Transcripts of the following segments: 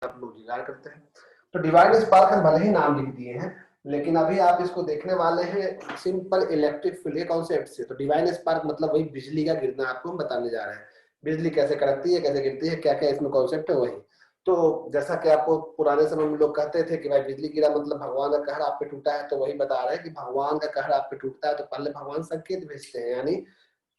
आप लोग जुगाड़ करते हैं। तो डिवाइन स्पार्क हम भले ही नाम लिख दिए हैं, लेकिन अभी आप इसको देखने वाले हैं सिंपल इलेक्ट्रिक फील्ड के कॉन्सेप्ट से। तो डिवाइन स्पार्क मतलब वही बिजली का गिरना आपको हम बताने जा रहे हैं। बिजली कैसे कड़कती है, कैसे गिरती है, क्या क्या इसमें कॉन्सेप्ट है वही। तो जैसा कि आपको पुराने समय में लोग कहते थे कि भाई बिजली गिरा मतलब भगवान का कहर आप पे टूटा है, तो वही बता रहे हैं कि भगवान का कहर आप पे टूटता है तो पहले भगवान संकेत भेजते हैं, यानी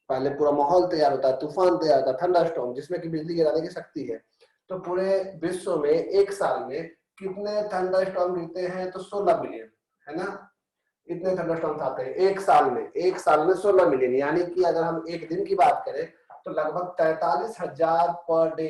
पहले पूरा माहौल तैयार होता है, तूफान तैयार होता है, थंडरस्टॉर्म, जिसमें कि बिजली गिराने की शक्ति है। तो पूरे विश्व में एक साल में कितने थंडरस्टॉर्म गिरते हैं? तो 16 मिलियन, है ना। इतने थंडरस्टॉर्म आते हैं एक साल में। एक साल में 16 मिलियन, यानी कि अगर हम एक दिन की बात करें तो लगभग 43,000 पर डे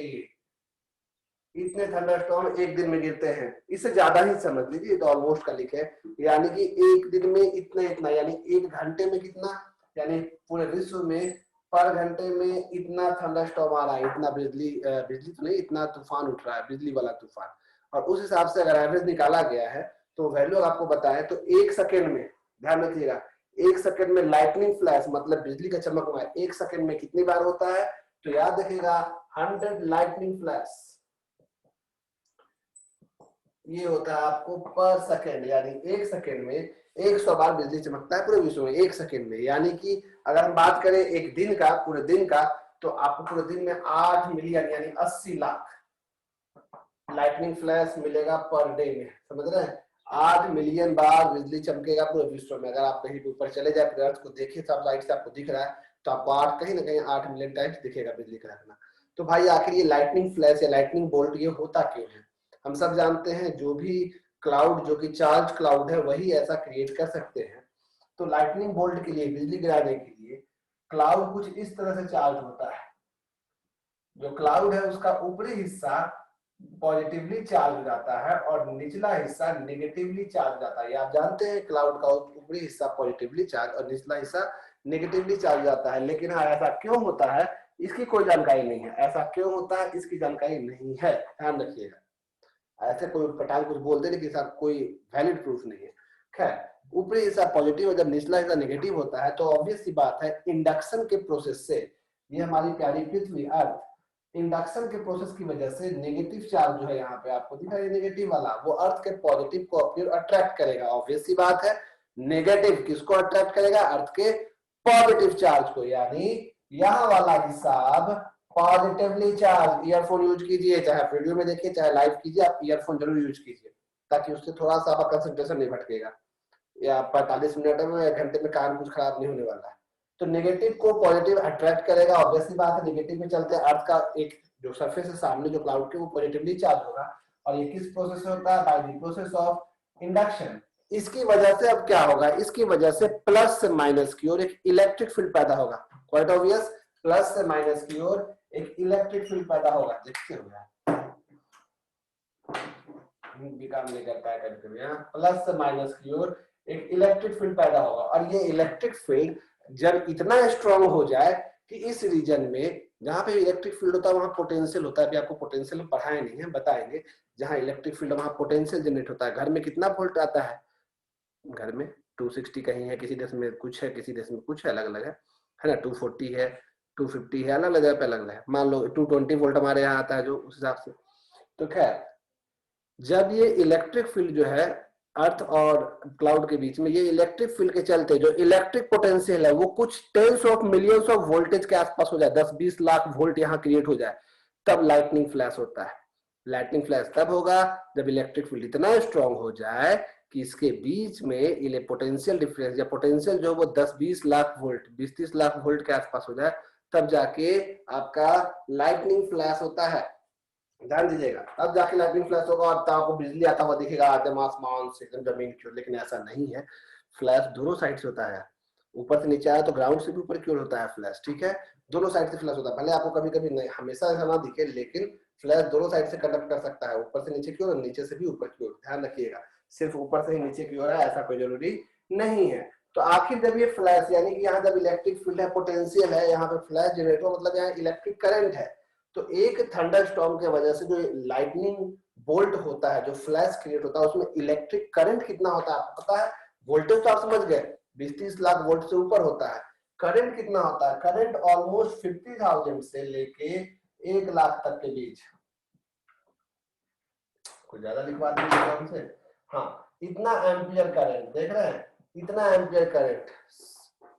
इतने थंडरस्टॉर्म एक दिन में गिरते हैं। इससे ज्यादा ही समझ लीजिए, तो ऑलमोस्ट का लिखे, यानी कि एक दिन में इतना इतना, यानी एक घंटे में कितना, यानी पूरे विश्व में पर घंटे में इतना थंडरस्टॉर्म आ रहा है, इतना बिजली बिजली तो नहीं, इतना तूफान उठ रहा है, बिजली वाला तूफान। और उस हिसाब से अगर एवरेज निकाला गया है तो वैल्यू आपको बताएं तो एक सेकेंड में, ध्यान रखिएगा, एक सेकेंड में लाइटनिंग फ्लैश मतलब बिजली का चमकना एक सेकेंड में कितनी बार होता है? तो याद रखिएगा 100 लाइटनिंग फ्लैश ये होता है आपको पर सेकेंड, यानी एक सेकेंड में 100 बार बिजली चमकता है पूरे विश्व में एक सेकेंड में। यानी कि अगर हम बात करें एक दिन का, पूरे दिन का, तो आपको पूरे दिन में 8 मिलियन यानी 80 लाख लाइटनिंग फ्लैश मिलेगा पर डे में, समझ रहे हैं। 8 मिलियन बार बिजली चमकेगा पूरे विश्व में। अगर आप कहीं ऊपर चले जाए, अर्थ को देखे, सब लाइट से आपको दिख रहा है, तो आपको कहीं ना कहीं 8 मिलियन टाइम्स दिखेगा बिजली कड़कना। तो भाई आखिर ये लाइटनिंग फ्लैश या लाइटनिंग बोल्ट ये होता क्यों है? हम सब जानते हैं जो भी क्लाउड, जो कि चार्ज क्लाउड है, वही ऐसा क्रिएट कर सकते हैं। तो लाइटनिंग बोल्ट के लिए, बिजली गिराने के लिए, क्लाउड कुछ इस तरह से चार्ज होता है। जो क्लाउड है उसका ऊपरी हिस्सा पॉजिटिवली चार्ज हो जाता है और निचला हिस्सा नेगेटिवली चार्ज हो जाता है। ये आप जानते हैं, क्लाउड का ऊपरी हिस्सा पॉजिटिवली चार्ज और निचला हिस्सा नेगेटिवली चार्ज हो जाता है। लेकिन हाँ, ऐसा क्यों होता है इसकी कोई जानकारी नहीं है। ऐसा क्यों होता है इसकी जानकारी नहीं है, ध्यान रखिएगा। ऐसे कोई पटाल कुछ बोल दे लेकिन इसका कोई वैलिड प्रूफ नहीं है। खैर, ऊपरी हिस्सा पॉजिटिव और जब निचला हिस्सा नेगेटिव होता है तो ऑब्वियस सी बात है, इंडक्शन के प्रोसेस से, ये हमारी प्यारी पृथ्वी अर्थ, इंडक्शन के प्रोसेस की वजह से नेगेटिव चार्ज जो है यहाँ पे आपको दिखा है नेगेटिव वाला, वो अर्थ के पॉजिटिव को अपनी ओर अट्रैक्ट करेगा। ऑब्वियस सी बात है, नेगेटिव किसको अट्रैक्ट करेगा? अर्थ के पॉजिटिव चार्ज को। यानी यहाँ वाला हिस्सा अब पॉजिटिवली चार्ज। ईयरफोन यूज कीजिए, चाहे आप वीडियो में देखिए चाहे लाइव कीजिए, आप ईयरफोन जरूर यूज कीजिए, ताकि उससे थोड़ा सा आपका कंसंट्रेशन नहीं भटकेगा, या 45 मिनट में, 1 घंटे में कान कुछ खराब नहीं होने वाला है। तो नेगेटिव को पॉजिटिव अट्रैक्ट करेगा, ऑब्वियसली बात है। नेगेटिव में चलते अर्थ का एक जो सरफेस है सामने जो क्लाउड के, वो पॉजिटिवली चार्ज होगा। और ये किस प्रोसेस से होता है? By the process of induction. इसकी वजह से अब क्या होगा? इसकी वजह से प्लस से माइनस की ओर एक इलेक्ट्रिक फील्ड पैदा होगा। क्वाइट ऑब्वियस, प्लस से माइनस की ओर एक इलेक्ट्रिक फील्ड पैदा होगा। देखते हो भी काम नहीं करता है कभी कभी, प्लस से माइनस की ओर एक इलेक्ट्रिक फील्ड पैदा होगा। और ये इलेक्ट्रिक फील्ड जब इतना स्ट्रांग हो जाए कि इस रीजन में जहां पे इलेक्ट्रिक फील्ड होता है वहां पोटेंशियल होता है। अभी आपको पोटेंशियल पढ़ाए नहीं है, बताएंगे। जहां इलेक्ट्रिक फील्ड वहां पोटेंशियल जनरेट होता है। घर में कितना वोल्ट आता है? घर में 260 कहीं है, किसी देश में कुछ है, किसी देश में कुछ है, अलग अलग है ना। 240 है, 250 है, अलग अलग जगह पे अलग अलग है। मान लो 220 वोल्ट हमारे यहाँ आता है जो, उस हिसाब से। तो खैर, जब ये इलेक्ट्रिक फील्ड जो है अर्थ और क्लाउड के बीच में, ये इलेक्ट्रिक फील्ड के चलते जो इलेक्ट्रिक पोटेंशियल है वो कुछ tens of millions of voltage के आसपास हो जाए, 10-20 लाख वोल्ट यहाँ क्रिएट हो जाए, तब लाइटनिंग फ्लैश होता है। लाइटनिंग फ्लैश तब होगा जब इलेक्ट्रिक फील्ड इतना स्ट्रांग हो जाए कि इसके बीच में पोटेंशियल डिफरेंस या पोटेंशियल जो वो 10-20 लाख वोल्ट, 20-30 लाख वोल्ट के आसपास हो जाए, तब जाके आपका लाइटनिंग फ्लैश होता है। ध्यान दीजिएगा, तब जाके लाइटनिंग फ्लैश होगा और तब आपको बिजली आता हुआ दिखेगा आदम आसमान से, एकदम जमीन की ओर। लेकिन ऐसा नहीं है, फ्लैश दोनों साइड से होता है। ऊपर से नीचे आया तो ग्राउंड से भी ऊपर की ओर होता है फ्लैश, ठीक है। दोनों साइड से फ्लैश होता है। भले आपको कभी कभी नहीं, हमेशा ऐसा ना दिखे, लेकिन फ्लैश दोनों साइड से कंडक्ट कर सकता है, ऊपर से नीचे की ओर और नीचे से भी ऊपर की ओर। ध्यान रखिएगा, सिर्फ ऊपर से ही नीचे की ओर है ऐसा कोई जरूरी नहीं है। तो आखिर जब ये फ्लैश, यानी कि यहाँ जब इलेक्ट्रिक फील्ड है, पोटेंशियल है, यहाँ पे फ्लैश जनरेट हो, मतलब यहाँ इलेक्ट्रिक करंट है। तो एक थंडरस्टॉर्म की वजह से जो लाइटनिंग बोल्ट होता है, जो फ्लैश क्रिएट होता है, उसमें इलेक्ट्रिक करंट कितना होता है आपको पता है? वोल्टेज तो आप समझ गए, 20-30 लाख वोल्ट से ऊपर होता है। करंट कितना होता है? करंट ऑलमोस्ट 50,000 से लेके 1 लाख तक के बीच। कुछ ज्यादा लिखवा दीजिएगा हमसे। हाँ, इतना एम्पियर करंट देख रहे हैं, इतना एम्पियर करंट,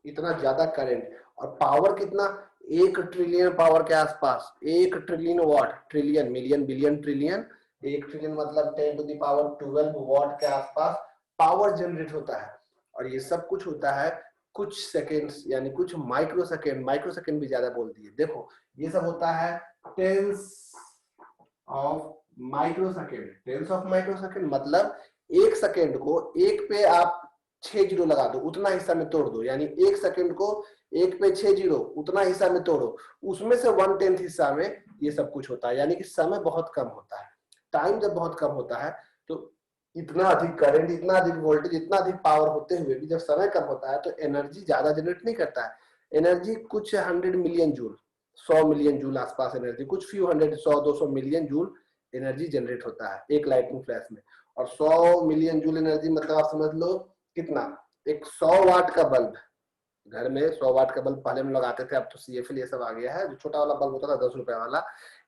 इतना ज्यादा करंट, और पावर कितना, 1 ट्रिलियन पावर के आसपास, 1 trillion what, trillion million billion trillion, 1 trillion मतलब 10⁻12 वॉट के आसपास पावर जनरेट होता है। और ये सब कुछ होता है कुछ सेकेंड्स यानी कुछ माइक्रो सेकेंड, माइक्रो सेकेंड भी ज्यादा बोल दिए। देखो ये सब होता है tens of micro second, tens of micro second मतलब 1 सेकेंड को 1 पे आप 6 जीरो लगा दो, उतना हिस्सा में तोड़ दो, यानी 1 सेकेंड को 1 पे 6 जीरो उतना हिस्सा में तोड़ो, उसमें से 1/10 हिस्सा में ये सब कुछ होता है। यानी कि समय बहुत कम होता है। टाइम जब बहुत कम होता है तो इतना अधिक करंट, इतना अधिक वोल्टेज, इतना अधिक पावर होते हुए भी जब समय कम होता है तो एनर्जी ज्यादा जनरेट नहीं करता है। एनर्जी कुछ 100 मिलियन जूल, 100 मिलियन जूल आसपास एनर्जी, कुछ few hundred, 100-200 million joule energy generate होता है एक लाइटनिंग फ्लैश में। और 100 मिलियन जूल एनर्जी मतलब आप समझ लो कितना, एक 100 वाट का बल्ब, घर में 100 वाट का बल्ब पहले हम लगाते थे, अब तो CFL ये सब आ गया है, जो छोटा वाला बल्ब होता था 10 रुपए वाला,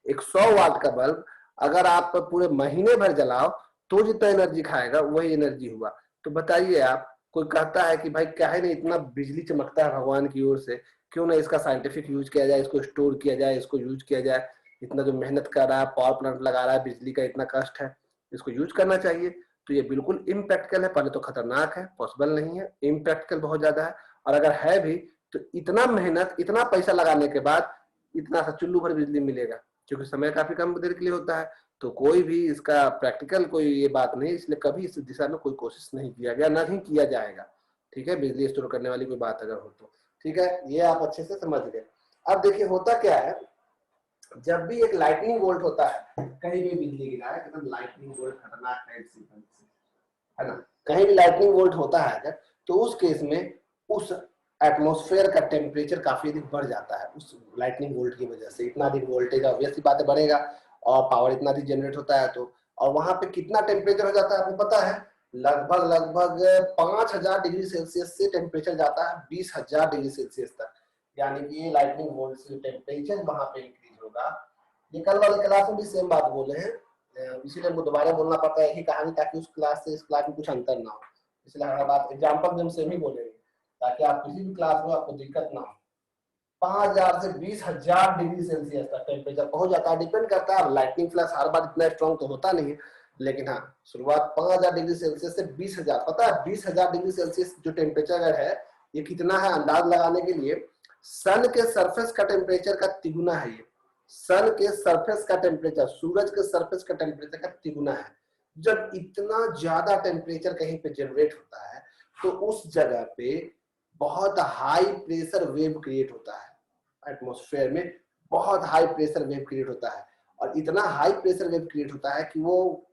एक 100 वाट का बल्ब अगर आप पूरे महीने भर जलाओ तो जितना एनर्जी खाएगा वही एनर्जी हुआ। तो बताइए आप, कोई कहता है कि भाई क्या है नहीं इतना बिजली चमकता है भगवान की ओर से, क्यों ना इसका साइंटिफिक यूज किया जाए, इसको स्टोर किया जाए, इसको यूज किया जाए, इतना जो मेहनत कर रहा है, पावर प्लांट लगा रहा है, बिजली का इतना कष्ट है, इसको यूज करना चाहिए। तो ये बिल्कुल इम्प्रैक्टिकल है, पहले तो खतरनाक है, पॉसिबल नहीं है, इम्प्रैक्टिकल बहुत ज्यादा है। और अगर है भी तो इतना मेहनत, इतना पैसा लगाने के बाद इतना सा चुल्लू भर बिजली मिलेगा, क्योंकि समय काफी कम देर के लिए होता है। तो कोई भी इसका प्रैक्टिकल कोई ये बात नहीं, इसलिए कभी इस दिशा में कोई कोशिश नहीं किया गया, ना ही किया जाएगा। ठीक है, बिजली स्टोर करने वाली कोई बात अगर हो तो ठीक है, ये आप अच्छे से समझ गए। अब देखिए होता क्या है, जब भी एक लाइटनिंग बोल्ट होता है, कहीं भी बिजली गिरा है, एकदम लाइटनिंग बोल्ट खतरनाक है ना, कहीं भी लाइटनिंग बोल्ट होता है अगर, तो उस केस में उस एटमॉस्फेयर का टेम्परेचर काफी अधिक बढ़ जाता है उस लाइटनिंग बोल्ट की वजह से। इतना अधिक वोल्टेज ऑब्वियस सी बात है बढ़ेगा, और पावर इतना अधिक जनरेट होता है तो, और वहां पे कितना टेम्परेचर हो जाता है आपको पता है, लगभग लगभग 5000 डिग्री सेल्सियस से टेम्परेचर जाता है 20,000 डिग्री सेल्सियस तक। यानी कि लाइटनिंग बोल्ट से टेम्परेचर वहां पे इंक्रीज होगा। ये कल वाली क्लास में भी सेम बात बोले हैं, इसीलिए हमको दोबारा बोलना पड़ता है एक ही कहानी, ताकि उस क्लास से इस क्लास में कुछ अंतर ना हो। इसलिए हर बात एग्जाम्पल हम सेम ही बोलेंगे, ताकि आप किसी भी क्लास में आपको दिक्कत ना हो। 5000 से 20,000 डिग्री सेल्सियस तक टेम्परेचर पहुंच जाता है, डिपेंड करता है, लाइटनिंग फ्लैश हर बार इतना स्ट्रॉन्ग तो होता नहीं है, लेकिन हाँ शुरुआत 5000 डिग्री सेल्सियस से 20,000, पता है 20,000 डिग्री सेल्सियस जो टेम्परेचर है ये कितना है, अंदाज लगाने के लिए सन के सरफेस का टेम्परेचर का तिगुना है। ये सन के सरफेस का टेम्परेचर, सूरज के सरफेस का टेम्परेचर का तिगुना है। जब इतना ज्यादा टेम्परेचर कहीं पे जनरेट होता है तो उस जगह पे बहुत हाई प्रेशर वेव क्रिएट होता है, एटमॉस्फेयर में बहुत हाई प्रेशर वेव क्रिएट होता है, और इतना हाई प्रेशर वेव क्रिएट होता है कि वो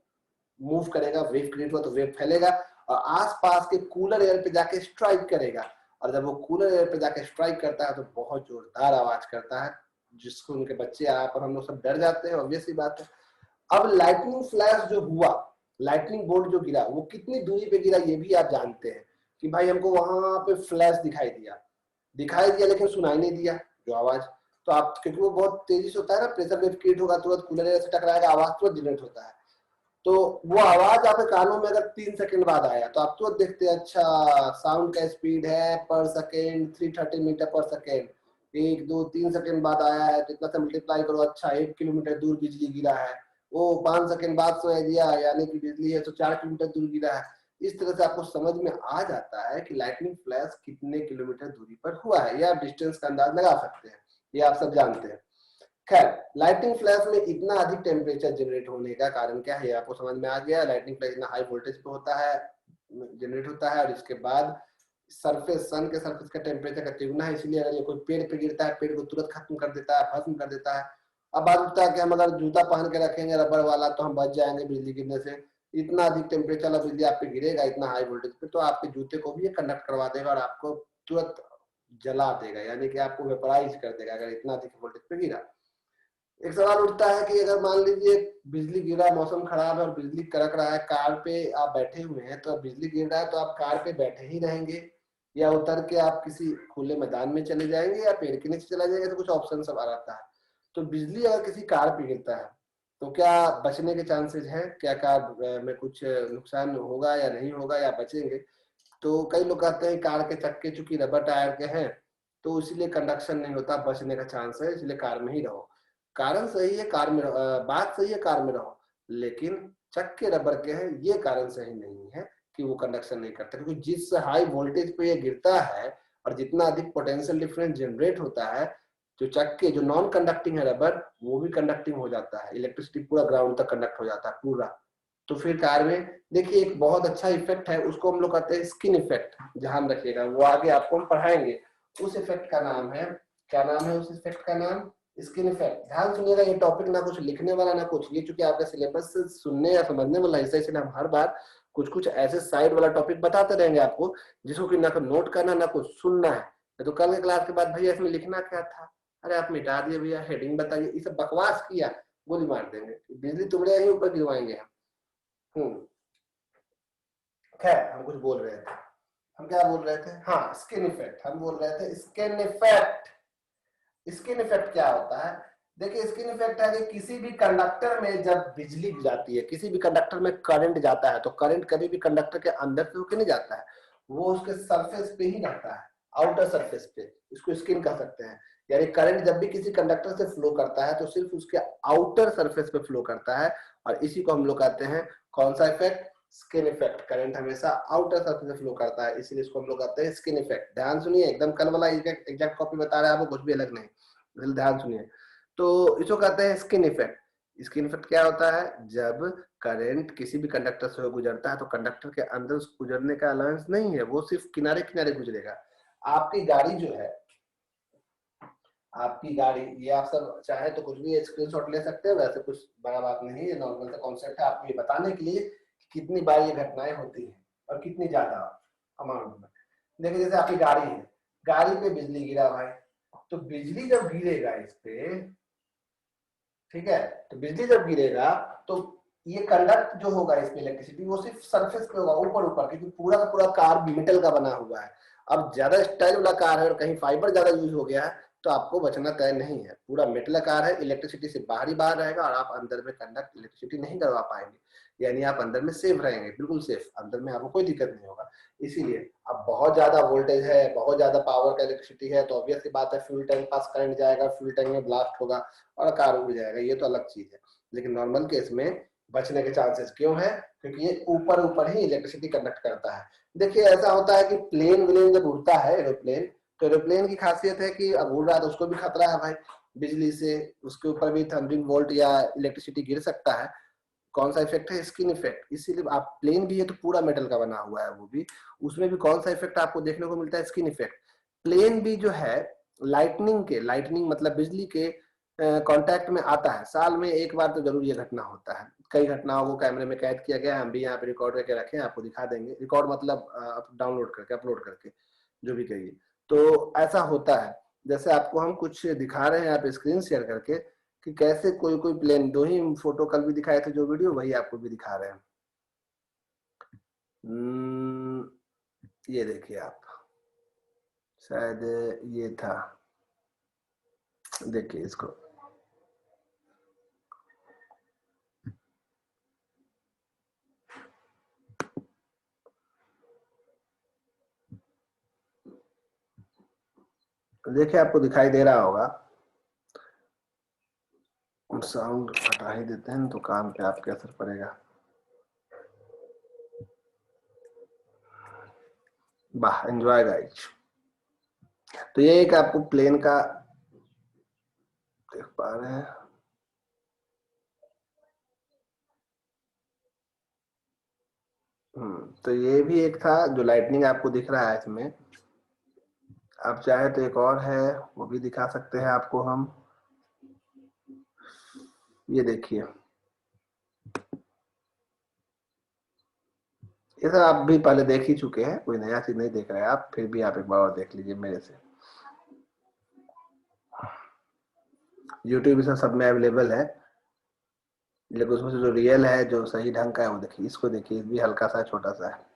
मूव करेगा, वेव क्रिएट हुआ तो वेव फैलेगा और आसपास के कूलर एयर पे जाके स्ट्राइक करेगा, और जब वो कूलर एयर पे जाके स्ट्राइक करता है तो बहुत जोरदार आवाज करता है, जिसको उनके बच्चे आप और हम लोग सब डर जाते हैं, ऑब्वियस सी बात है। अब लाइटनिंग फ्लैश जो हुआ, लाइटनिंग बोल्ट जो गिरा वो कितनी दूरी पे गिरा ये भी आप जानते हैं, कि भाई हमको वहां पे फ्लैश दिखाई दिया लेकिन सुनाई नहीं दिया जो आवाज, तो आप क्योंकि वो बहुत तेजी से होता है ना, प्रेशर वेव क्रिएट होगा, तुरंत कूलर एयर से टकराएगा, आवाज तुरंत जनरेट होता है, तो वो आवाज आपके कानों में अगर 3 सेकंड बाद आया तो आप तुरंत देखते हैं अच्छा साउंड का स्पीड है पर सेकंड 330 मीटर पर सेकंड, 1 2 3 सेकंड बाद आया है तो इतना से मल्टीप्लाई करो, अच्छा 1 किलोमीटर दूर बिजली गिरा है, वो 5 सेकंड बाद सुनाई दिया यानी कि बिजली है तो 4 किलोमीटर दूर गिरा है। इस तरह से आपको समझ में आ जाता है कि लाइटनिंग फ्लैश कितने किलोमीटर दूरी पर हुआ है, या आप डिस्टेंस का अंदाज लगा सकते हैं, ये आप सब जानते हैं। खैर लाइटनिंग फ्लैश में इतना अधिक टेम्परेचर जनरेट होने का कारण क्या है आपको समझ में आ गया, लाइटनिंग फ्लैश इतना हाई वोल्टेज पे होता है, जनरेट होता है, और इसके बाद सरफेस, सन के सरफेस का टेम्परेचर का तिगुना है, इसलिए अगर ये कोई पेड़ पे गिरता है पेड़ को तुरंत खत्म कर देता है, भस्म कर देता है। अब बात उठता है कि हम अगर जूता पहन के रखेंगे रबर वाला तो हम बच जाएंगे बिजली गिरने से, इतना अधिक टेम्परेचर वाला बिजली आप पे गिरेगा इतना हाई वोल्टेज पे तो आपके जूते को भी ये कंडक्ट करवा देगा और आपको तुरंत जला देगा, यानी कि आपको वेपराइज कर देगा अगर इतना अधिक वोल्टेज पे गिरा। एक सवाल उठता है कि अगर मान लीजिए बिजली गिरा, मौसम खराब है और बिजली कड़क रहा है, कार पे आप बैठे हुए हैं तो बिजली गिर रहा है तो आप कार पे बैठे ही रहेंगे या उतर के आप किसी खुले मैदान में चले जाएंगे या पेड़ के नीचे चला जाएंगे, तो कुछ ऑप्शन सब आ जाता है। तो बिजली अगर किसी कार पे गिरता है तो क्या बचने के चांसेस है, क्या कार में कुछ नुकसान होगा या नहीं होगा या बचेंगे? तो कई लोग कहते हैं कार के चक्के चूंकि रबर टायर के हैं तो इसलिए कंडक्शन नहीं होता, बचने का चांस है, इसलिए कार में ही रहो। कारण सही है, कार में बात सही है, कार में रहो, लेकिन चक्के रबर के हैं ये कारण सही नहीं है कि वो कंडक्शन नहीं करते, क्योंकि जिस हाई वोल्टेज पे ये गिरता है और जितना अधिक पोटेंशियल डिफरेंस जनरेट होता है, जो चक्के जो नॉन कंडक्टिंग है रबर वो भी कंडक्टिंग हो जाता है, इलेक्ट्रिसिटी पूरा ग्राउंड तक कंडक्ट हो जाता है पूरा। तो फिर कार में देखिए एक बहुत अच्छा इफेक्ट है, उसको हम लोग कहते हैं स्किन इफेक्ट, ध्यान रखिएगा, वो आगे आपको हम पढ़ाएंगे। उस इफेक्ट का नाम है, क्या नाम है उस इफेक्ट का नाम? Skin effect. ध्यान सुनिएगा, ये टॉपिक ना कुछ लिखने वाला ना कुछ, ये चूंकि आपके सिलेबस से सुनने या समझने वाला हिस्सा, इसलिए हम हर बार कुछ कुछ ऐसे साइड वाला टॉपिक बताते रहेंगे आपको, जिसको कि ना नोट करना ना कुछ सुनना है। तो कल के क्लास के बाद भैया इसमें लिखना क्या था, अरे आप मिटा दिए भैया, हेडिंग बताइए, ये सब बकवास किया, गोली मार देंगे, बिजली तुम्हारे ही ऊपर गिरवाएंगे हम। खैर हम कुछ बोल रहे थे, हम क्या बोल रहे थे, हाँ स्किन इफेक्ट, हम बोल रहे थे स्किन इफेक्ट। स्किन इफेक्ट क्या होता है? देखिए स्किन इफेक्ट है कि किसी भी कंडक्टर में जब बिजली जाती है, किसी भी कंडक्टर में करंट जाता है, तो करंट कभी भी कंडक्टर के अंदर से होकर नहीं जाता है, वो उसके सरफेस पे ही रहता है, आउटर सरफेस पे, इसको स्किन कह सकते हैं। यानी करंट जब भी किसी कंडक्टर से फ्लो करता है तो सिर्फ उसके आउटर सरफेस पे फ्लो करता है, और इसी को हम लोग कहते हैं कौन सा इफेक्ट? Skin effect. करंट हमेशा आउटर सरफेस से फ्लो करता है, इसीलिए इसको हम लोग कहते हैं स्किन इफेक्ट। ध्यान सुनिए, एकदम कल वाला एग्जैक्ट कॉपी बता रहा है आपको, कुछ भी अलग नहीं, ध्यान सुनिए। तो इसको कहते हैं स्किन इफेक्ट। स्किन इफेक्ट क्या होता है? जब करंट किसी भी कंडक्टर से गुजरता है तो कंडक्टर के अंदर उस गुजरने का अलाउंस नहीं है, वो सिर्फ किनारे किनारे गुजरेगा। आपकी गाड़ी जो है, आपकी गाड़ी, ये आप सब चाहे तो कुछ भी स्क्रीनशॉट ले सकते हैं, वैसे कुछ बड़ा बात नहीं है, नॉर्मल सा कॉन्सेप्ट है आपको ये बताने के लिए कि कितनी बार ये घटनाएं होती हैं और कितनी ज्यादा अमाउंट में। देखिए जैसे आपकी गाड़ी है, गाड़ी पे बिजली गिरा भाई, तो बिजली जब गिरेगा इस पे, ठीक है, तो बिजली जब गिरेगा तो ये कंडक्ट जो होगा इसमें इलेक्ट्रिसिटी, वो सिर्फ सरफेस पे होगा, ऊपर ऊपर, क्योंकि पूरा का पूरा कार मेटल का बना हुआ है। अब ज्यादा स्टाइल वाला कार है और कहीं फाइबर ज्यादा यूज हो गया है तो आपको बचना तय नहीं है। पूरा मेटल कार है, इलेक्ट्रिसिटी से बाहर ही बाहर रहेगा और आप अंदर में कंडक्ट इलेक्ट्रिसिटी नहीं करवा पाएंगे, यानी आप अंदर में सेफ रहेंगे, बिल्कुल सेफ, अंदर में आपको कोई दिक्कत नहीं होगा। इसीलिए अब बहुत ज्यादा वोल्टेज है, बहुत ज्यादा पावर का इलेक्ट्रिसिटी है, तो ऑब्वियस की बात है फ्यूल टैंक पास करंट जाएगा, फ्यूल टैंक में ब्लास्ट होगा और कार उड़ जाएगा, ये तो अलग चीज है। लेकिन नॉर्मल केस में बचने के चांसेस क्यों है? क्योंकि ये ऊपर ऊपर ही इलेक्ट्रिसिटी कंडक्ट करता है। देखिए ऐसा होता है कि प्लेन व्लेन जब उड़ता है, एरोप्लेन, तो एरोप्लेन की खासियत है कि अब उड़ रहा है तो उसको भी खतरा है भाई बिजली से, उसके ऊपर भी थंडरिंग वोल्ट या इलेक्ट्रिसिटी गिर सकता है। कौन सा इफेक्ट है? Skin effect. इसीलिए आप प्लेन भी है तो पूरा मेटल का बना हुआ है वो भी, उसमें भी कौन सा इफेक्ट आपको देखने को मिलता है? Skin effect. प्लेन भी जो है लाइटनिंग के, लाइटनिंग मतलब बिजली के कांटेक्ट में आता है, साल में एक बार तो जरूर ये घटना होता है। कई घटनाओं को कैमरे में कैद किया गया है, हम भी यहाँ पे रिकॉर्ड करके रखे हैं, आपको दिखा देंगे, रिकॉर्ड मतलब डाउनलोड करके, अपलोड करके, जो भी कहिए। तो ऐसा होता है, जैसे आपको हम कुछ दिखा रहे हैं, आप स्क्रीन शेयर करके, कि कैसे कोई कोई प्लेन, दो ही फोटो कल भी दिखाए थे जो वीडियो, वही आपको भी दिखा रहे हैं। ये देखिए आप, शायद ये था, देखिए इसको, देखिए आपको दिखाई दे रहा होगा, साउंड हटा ही देते हैं तो काम पे आपके असर पड़ेगा। वाह, एंजॉय गाइज। तो ये एक आपको प्लेन का देख पा रहे हैं, तो ये भी एक था जो लाइटनिंग आपको दिख रहा है इसमें। आप चाहे तो एक और है, वो भी दिखा सकते हैं आपको हम, ये देखिए, ये सब आप भी पहले देख ही चुके हैं, कोई नया चीज नहीं देख रहे हैं आप, फिर भी आप एक बार और देख लीजिए मेरे से। यूट्यूब सब में अवेलेबल है, लेकिन उसमें से जो रियल है, जो सही ढंग का है, वो देखिए, इसको देखिए, ये भी हल्का सा छोटा सा है।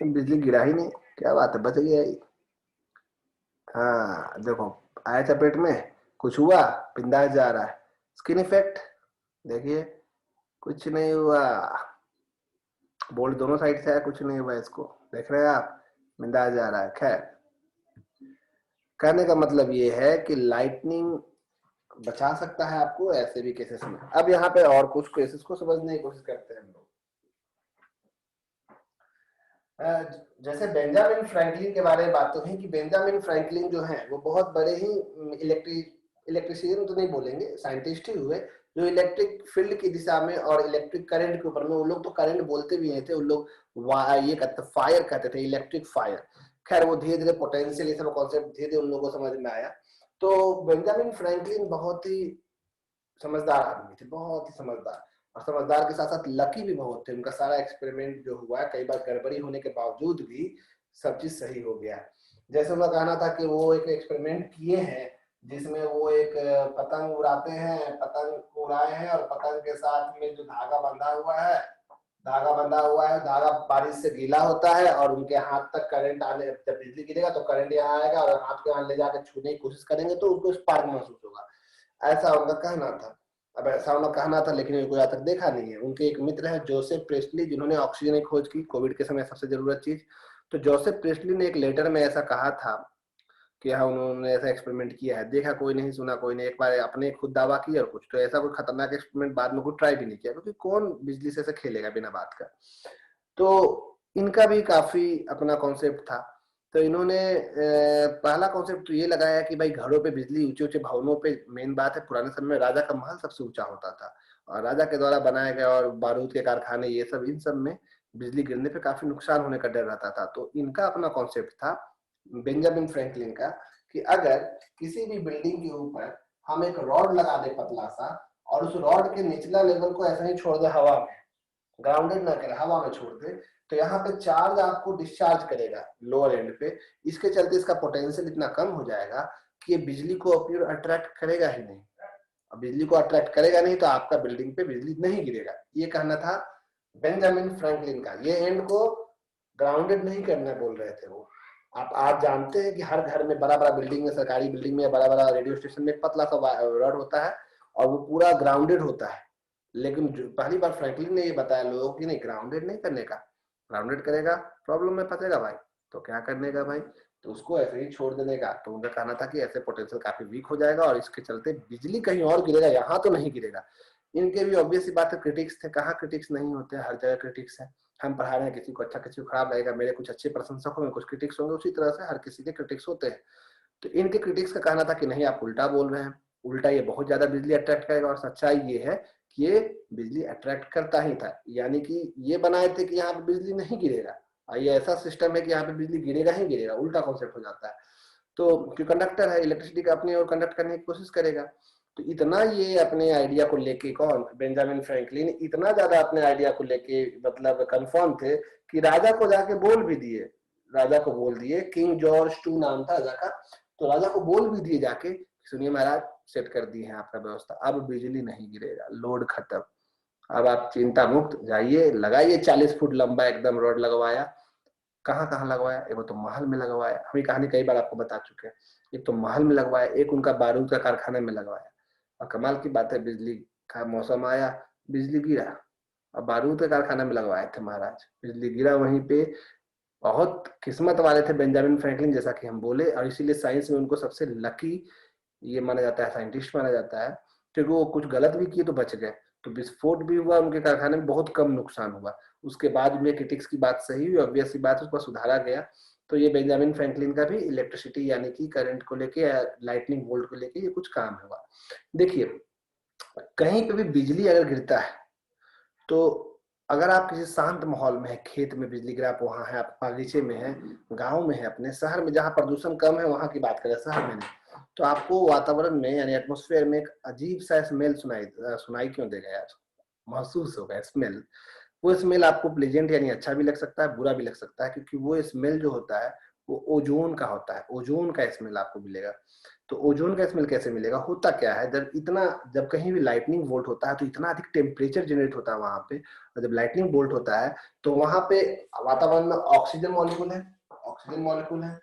इसमें बिजली गिरा ही नहीं, क्या बात है, बच गया ये। हाँ देखो, आया चपेट में, कुछ हुआ, बिंदास जा रहा है। स्किन इफेक्ट देखिए, कुछ नहीं हुआ, बोल्ट दोनों साइड से है, कुछ नहीं हुआ इसको, देख रहे हैं आप, बिंदास जा रहा है। खैर, कहने का मतलब ये है कि लाइटनिंग बचा सकता है आपको ऐसे भी केसेस में। अब यहाँ पे और कुछ केसेस को समझने की कोशिश करते हैं हम लोग। जैसे बेंजामिन फ्रैंकलिन के बारे में बात तो है कि बेंजामिन फ्रैंकलिन जो है वो बहुत बड़े ही इलेक्ट्रिशियन तो नहीं बोलेंगे, साइंटिस्ट ही हुए, जो इलेक्ट्रिक फील्ड की दिशा में और इलेक्ट्रिक करंट के ऊपर में, वो लोग तो करंट बोलते भी नहीं थे, उन लोग ये कहते फायर कहते थे, इलेक्ट्रिक फायर। खैर वो धीरे धीरे पोटेंशियल ये सब कॉन्सेप्ट धीरे धीरे उन लोगों को समझ में आया। तो बेंजामिन फ्रैंकलिन बहुत ही समझदार आदमी थे, बहुत ही समझदार, और समझदार के साथ साथ लकी भी बहुत थे। उनका सारा एक्सपेरिमेंट जो हुआ है, कई बार गड़बड़ी होने के बावजूद भी सब चीज सही हो गया। जैसे उनका कहना था कि वो एक एक्सपेरिमेंट किए हैं जिसमें वो एक पतंग उड़ाते हैं, पतंग उड़ाए हैं, और पतंग के साथ में जो धागा बंधा हुआ है, धागा बारिश से गीला होता है, और उनके हाथ तक करंट आने, जब बिजली गिरेगा तो करंट यहाँ आएगा, और हाथ के यहाँ ले जाकर छूने की कोशिश करेंगे तो उनको स्पार्क महसूस होगा। ऐसा उनका कहना था। अब ऐसा उनका कहना था, लेकिन कोई आज तक देखा नहीं है। उनके एक मित्र है जोसेफ प्रेस्टली, जिन्होंने ऑक्सीजन की खोज की, कोविड के समय सबसे जरूरत चीज। तो जोसेफ प्रेस्टली ने एक लेटर में ऐसा कहा था कि हाँ उन्होंने ऐसा एक्सपेरिमेंट किया है, देखा कोई नहीं, सुना कोई नहीं, एक बार अपने खुद दावा किया, और कुछ तो ऐसा कोई खतरनाक एक्सपेरिमेंट बाद में कोई ट्राई भी नहीं किया, क्योंकि कौन बिजली से खेलेगा बिना बात का। तो इनका भी काफी अपना कॉन्सेप्ट था। तो इन्होंने पहला कॉन्सेप्ट तो ये लगाया कि भाई घरों पे बिजली, ऊंचे ऊंचे भवनों पे, मेन बात है पुराने समय में राजा का महल सबसे ऊंचा होता था, और राजा के द्वारा बनाए गए और बारूद के कारखाने, ये सब, इन सब में बिजली गिरने पे काफी नुकसान होने का डर रहता था। तो इनका अपना कॉन्सेप्ट था बेंजामिन फ्रैंकलिन का, कि अगर किसी भी बिल्डिंग के ऊपर हम एक रॉड लगा दे पतला सा, और उस रॉड के निचला लेवल को ऐसा ही छोड़ दे हवा में, ग्राउंडेड ना करे, हवा में छोड़ दे, तो यहाँ पे चार्ज आपको डिस्चार्ज करेगा लोअर एंड पे। इसके चलते इसका पोटेंशियल इतना कम हो जाएगा कि ये बिजली को अपनी अट्रैक्ट करेगा ही नहीं। और बिजली को अट्रैक्ट करेगा नहीं तो आपका बिल्डिंग पे बिजली नहीं गिरेगा। ये कहना था बेंजामिन फ्रैंकलिन का। ये एंड को ग्राउंडेड नहीं करना बोल रहे थे वो। आप आज जानते हैं कि हर घर में, बड़ा बड़ा बिल्डिंग में, सरकारी बिल्डिंग में, बड़ा बड़ा रेडियो स्टेशन में एक पतला सा रॉड होता है, और वो पूरा ग्राउंडेड होता है। लेकिन पहली बार फ्रैंकलिन ने ये बताया लोगों की, नहीं, ग्राउंडेड नहीं करने का, ग्राउंडेड करेगा प्रॉब्लम में फंसेगा भाई, तो क्या करने का भाई, तो उसको ऐसे ही छोड़ देने का। तो उनका कहना था कि ऐसे पोटेंशियल काफी वीक हो जाएगा, और इसके चलते बिजली कहीं और गिरेगा, यहाँ तो नहीं गिरेगा। इनके भी ऑब्वियस सी बात है, क्रिटिक्स थे, कहाँ क्रिटिक्स नहीं होते, हर जगह क्रिटिक्स है। हम पढ़ा रहे हैं, किसी को अच्छा किसी को खराब लगेगा, मेरे कुछ अच्छे प्रशंसक होंगे, कुछ क्रिटिक्स होंगे, उसी तरह से हर किसी के क्रिटिक्स होते हैं। तो इनके क्रिटिक्स का कहना था कि नहीं, आप उल्टा बोल रहे हैं, उल्टा ये बहुत ज्यादा बिजली अट्रैक्ट करेगा, और सच्चाई ये है कि ये बिजली अट्रैक्ट करता ही था। यानी कि ये बनाए थे कि यहाँ पे बिजली नहीं गिरेगा, और ये ऐसा सिस्टम है कि यहाँ पे बिजली गिरेगा ही गिरेगा, उल्टा कॉन्सेप्ट हो जाता है। तो कंडक्टर है, इलेक्ट्रिसिटी का अपनी ओर कंडक्ट करने की कोशिश करेगा। तो इतना ये अपने आइडिया को लेके, कौन, बेंजामिन फ्रैंकलिन, इतना ज्यादा अपने आइडिया को लेके मतलब कंफर्म थे कि राजा को जाके बोल भी दिए, राजा को बोल दिए, किंग जॉर्ज टू नाम था राजा का, तो राजा को बोल भी दिए जाके, सुनिए महाराज, सेट कर दी है आपका व्यवस्था, अब बिजली नहीं गिरेगा, लोड खत्म, अब आप चिंता मुक्त जाइए, लगाइए 40 फुट लंबा एकदम रॉड लगवाया। कहाँ कहाँ लगवाया, एक तो महल में लगवाया, हम ये कहानी कई बार आपको बता चुके हैं। एक तो महल में लगवाया, एक उनका बारूद का कारखाने में लगवाया, और कमाल की बात है, बिजली का मौसम आया, बिजली गिरा, और बारूद के कारखाने में लगवाए थे महाराज, बिजली गिरा वहीं पे। बहुत किस्मत वाले थे बेंजामिन फ्रैंकलिन, जैसा कि हम बोले, और इसीलिए साइंस में उनको सबसे लकी ये माना जाता है, साइंटिस्ट माना जाता है, क्योंकि वो कुछ गलत भी किए तो बच गए। तो विस्फोट भी हुआ, उनके कारखाने में बहुत कम नुकसान हुआ, उसके बाद में क्रिटिक्स की बात सही हुई, ऑब्वियस सी बात, उसको सुधारा गया। तो ये बेंजामिन फ्रैंकलिन का भी इलेक्ट्रिसिटी यानी कि करंट को लेके या लाइटनिंग बोल्ट को लेके ये कुछ काम हुआ। देखिए, कहीं पे भी बिजली अगर गिरता है, तो अगर आप किसी शांत माहौल में है, खेत में बिजली गिरा, आप वहां है, आप बगीचे में है, गांव में है, अपने शहर में जहां प्रदूषण कम है वहां की बात करें, शहर में नहीं, तो आपको वातावरण में यानी एटमॉस्फेयर में एक अजीब सा स्मेल सुनाई क्यों देगा यार, महसूस होगा स्मेल। वो स्मेल आपको प्लेजेंट यानी अच्छा भी लग सकता है, बुरा भी लग सकता है, क्योंकि वो स्मेल जो होता है वो ओजोन का होता है, ओजोन का स्मेल आपको मिलेगा। तो ओजोन का स्मेल कैसे मिलेगा? होता क्या है, जब कहीं भी लाइटनिंग बोल्ट होता है तो इतना अधिक टेम्परेचर जनरेट होता है वहां पे, और जब लाइटनिंग बोल्ट होता है तो वहां पे वातावरण में ऑक्सीजन मॉलिक्यूल है, ऑक्सीजन मॉलिक्यूल है।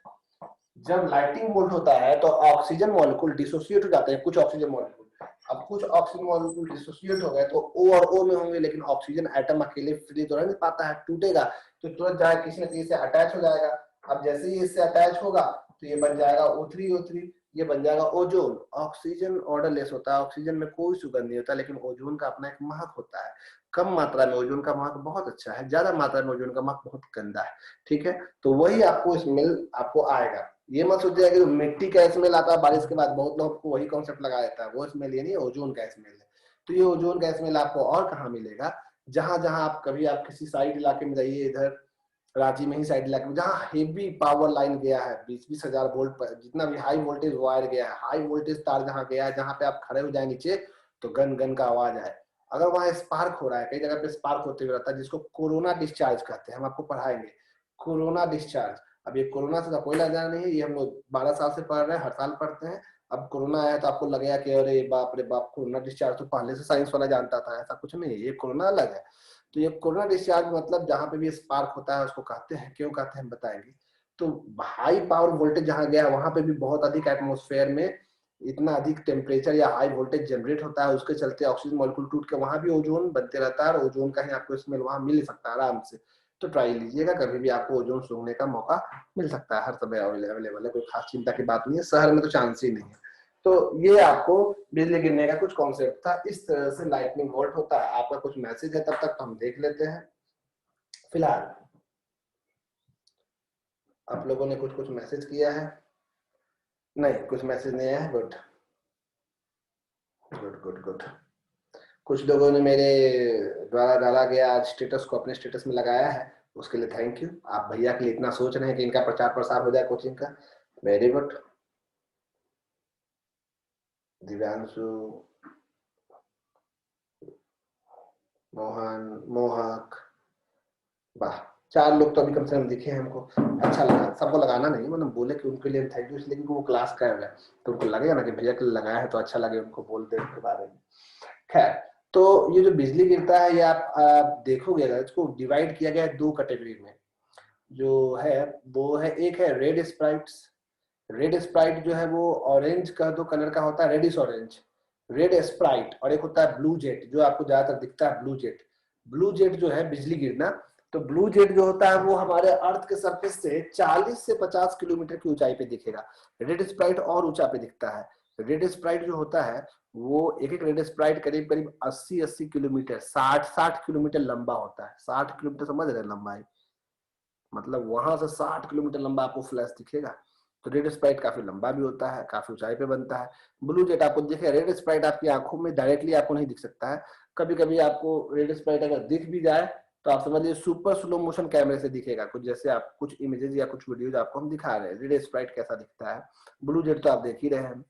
जब लाइटिंग बोल्ट होता है तो ऑक्सीजन मॉलिक्यूल डिसोसिएट हो जाते हैं, कुछ ऑक्सीजन मॉलिक्यूल। अब कुछ ऑक्सीजन मॉलिक्यूल डिसोसिएट हो गए तो O और O में होंगे, लेकिन ऑक्सीजन एटम अकेले फ्री तो रह नहीं पाता है, टूटेगा तो तुरंत जाए किसी न किसी से अटैच हो जाएगा। अब जैसे ही इससे अटैच होगा तो ये बन जाएगा O3, ये बन जाएगा ओजोन। ऑक्सीजन ऑर्डरलेस होता है, ऑक्सीजन में कोई सुगंध नहीं होता, लेकिन ओजोन का अपना एक महक होता है। कम मात्रा में ओजोन का महक बहुत अच्छा है, ज्यादा मात्रा में ओजोन का महक बहुत गंदा है। ठीक है, तो वही आपको स्मेल आपको आएगा। ये मत सोचिएगा कि मिट्टी का स्मेल आता है बारिश के बाद, बहुत लोग को वही कॉन्सेप्ट लगा देता है, वो स्मेल ये नहीं, ओजोन का स्मेल है। तो ये ओजोन का स्मेल आपको और कहाँ मिलेगा? जहां जहां आप कभी आप किसी साइड इलाके में जाइए, इधर रांची में ही साइड इलाके में जहाँ हेवी पावर लाइन गया है, 20-20 हजार वोल्ट पर जितना भी हाई वोल्टेज वायर गया है, हाई वोल्टेज तार जहाँ गया है, जहाँ पे आप खड़े हो जाए नीचे तो गन गन का आवाज आए। अगर वहां स्पार्क हो रहा है, कई जगह पे स्पार्क होते हुए रहता है, जिसको कोरोना डिस्चार्ज कहते हैं, हम आपको पढ़ाएंगे कोरोना डिस्चार्ज। अब ये कोरोना से तो कोई लेना नहीं है, ये हम लोग 12 साल से पढ़ रहे हैं, हर साल पढ़ते हैं। अब कोरोना आया तो आपको लगेगा कि अरे बाप रे बाप, कोरोना डिस्चार्ज तो पहले से साइंस वाला जानता था, ऐसा कुछ नहीं है, ये कोरोना अलग है। तो ये कोरोना डिस्चार्ज मतलब जहां पे भी स्पार्क होता है उसको कहते हैं, क्यों कहते हैं बताएंगे। तो हाई पावर वोल्टेज जहां गया वहां पे भी बहुत अधिक एटमोस्फेयर में इतना अधिक टेम्परेचर या हाई वोल्टेज जनरेट होता है, उसके चलते ऑक्सीजन मॉलिक्यूल टूट के वहां भी ओजोन बनते रहता है, और ओजोन का ही आपको स्मेल वहां मिल सकता है आराम से। तो ट्राई लीजिएगा, कभी भी आपको ओजोन सूंघने का मौका मिल सकता है, हर समय अवेलेबल है, कोई खास चिंता की बात नहीं है, शहर में तो चांस ही नहीं है। तो ये आपको बिजली गिरने का कुछ कॉन्सेप्ट था, इस तरह से लाइटनिंग बोल्ट होता है। आपका कुछ मैसेज है तब तक तो हम देख लेते हैं। फिलहाल आप लोगों ने कुछ कुछ मैसेज किया है? नहीं, कुछ मैसेज नहीं आया है। Good good good good. कुछ लोगों ने मेरे द्वारा डाला गया आज स्टेटस को अपने स्टेटस में लगाया है, उसके लिए थैंक यू। आप भैया के लिए इतना सोच रहे हैं कि इनका प्रचार प्रसार हो जाए कोचिंग का, वेरी गुड। दिव्यांशु, मोहन, मोहक, वाह, 4 लोग तो अभी कम से कम दिखे हैं हमको। अच्छा लगा, सबको लगाना नहीं, मतलब बोले कि उनके लिए थैंक यू, इसलिए कि वो क्लास कर रहे हैं तो उनको लगेगा ना कि भैया के लिए लगाया है, तो अच्छा लगे उनको बोलते उनके बारे में। खैर, तो ये जो बिजली गिरता है ये आप देखोगे, अगर इसको डिवाइड किया गया है 2 कैटेगरी में। जो है वो है, एक है रेड स्प्राइट्स। रेड स्प्राइट जो है वो ऑरेंज का दो कलर का होता है, रेडिश ऑरेंज, रेड स्प्राइट। और एक होता है ब्लू जेट, जो आपको ज्यादातर दिखता है ब्लू जेट। ब्लू जेट जो है बिजली गिरना, तो ब्लू जेट जो होता है वो हमारे अर्थ के सरफेस से 40 से 50 किलोमीटर की ऊंचाई पे दिखेगा। रेड स्प्राइट और ऊंचा पे दिखता है। रेड स्प्राइट जो होता है वो एक एक रेड स्प्राइट करीब करीब 80-80 किलोमीटर, 60-60 किलोमीटर लंबा होता है। 60 किलोमीटर समझ रहे हैं लंबाई, मतलब वहां से 60 किलोमीटर लंबा आपको फ्लैश दिखेगा। तो रेड स्प्राइट काफी लंबा भी होता है, काफी ऊंचाई पे बनता है। ब्लू जेट आपको दिखे, रेड स्प्राइट आपकी आंखों में डायरेक्टली आपको नहीं दिख सकता है, कभी कभी आपको रेड स्प्राइट अगर दिख भी जाए तो आप समझ लीजिए सुपर स्लो मोशन कैमरे से दिखेगा, कुछ जैसे आप कुछ इमेजेस या कुछ वीडियोज आपको हम दिखा रहे हैं रेड स्प्राइट कैसा दिखता है। ब्लू जेट तो आप देख ही रहे हैं,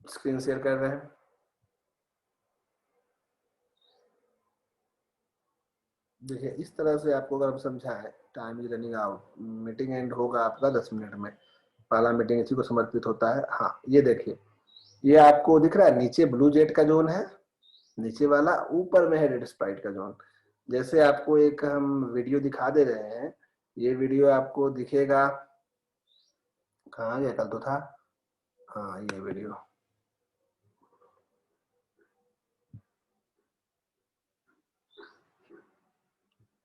स्क्रीन शेयर कर रहे हैं। देखिए इस तरह से आपको अगर हम समझाएं, time is running out, meeting and होगा आपका 10 मिनट में, पहला मीटिंग इसी को समर्पित होता है। हाँ ये देखिए, ये आपको दिख रहा है नीचे ब्लू जेट का जोन है, नीचे वाला, ऊपर में है रेड स्प्राइट का जोन। जैसे आपको एक हम वीडियो दिखा दे रहे हैं, ये वीडियो आपको दिखेगा, कहाँ गया कल तो था, हाँ ये वीडियो,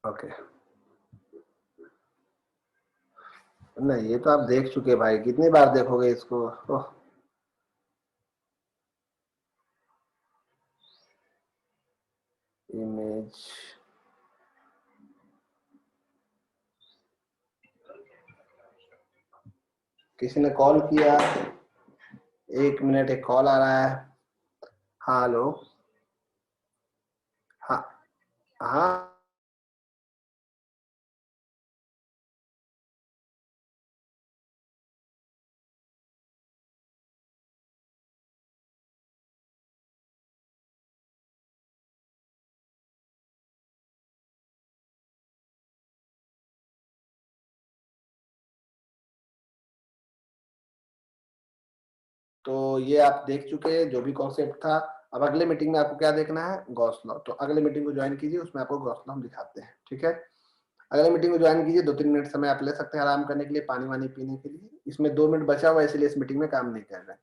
ओके। नहीं ये तो आप देख चुके भाई, कितनी बार देखोगे इसको। ओह, इमेज, किसी ने कॉल किया, 1 मिनट, एक कॉल आ रहा है। हाँ हेलो, हाँ हाँ तो ये आप देख चुके हैं जो भी कॉन्सेप्ट था। अब अगले मीटिंग में आपको क्या देखना है, गॉस लॉ। तो अगले मीटिंग को ज्वाइन कीजिए, उसमें आपको गॉस लॉ हम दिखाते हैं, ठीक है। अगले मीटिंग को ज्वाइन कीजिए, 2-3 मिनट समय आप ले सकते हैं आराम करने के लिए, पानी वानी पीने के लिए। इसमें 2 मिनट बचा हुआ है, इसलिए इस मीटिंग में काम नहीं कर रहे हैं।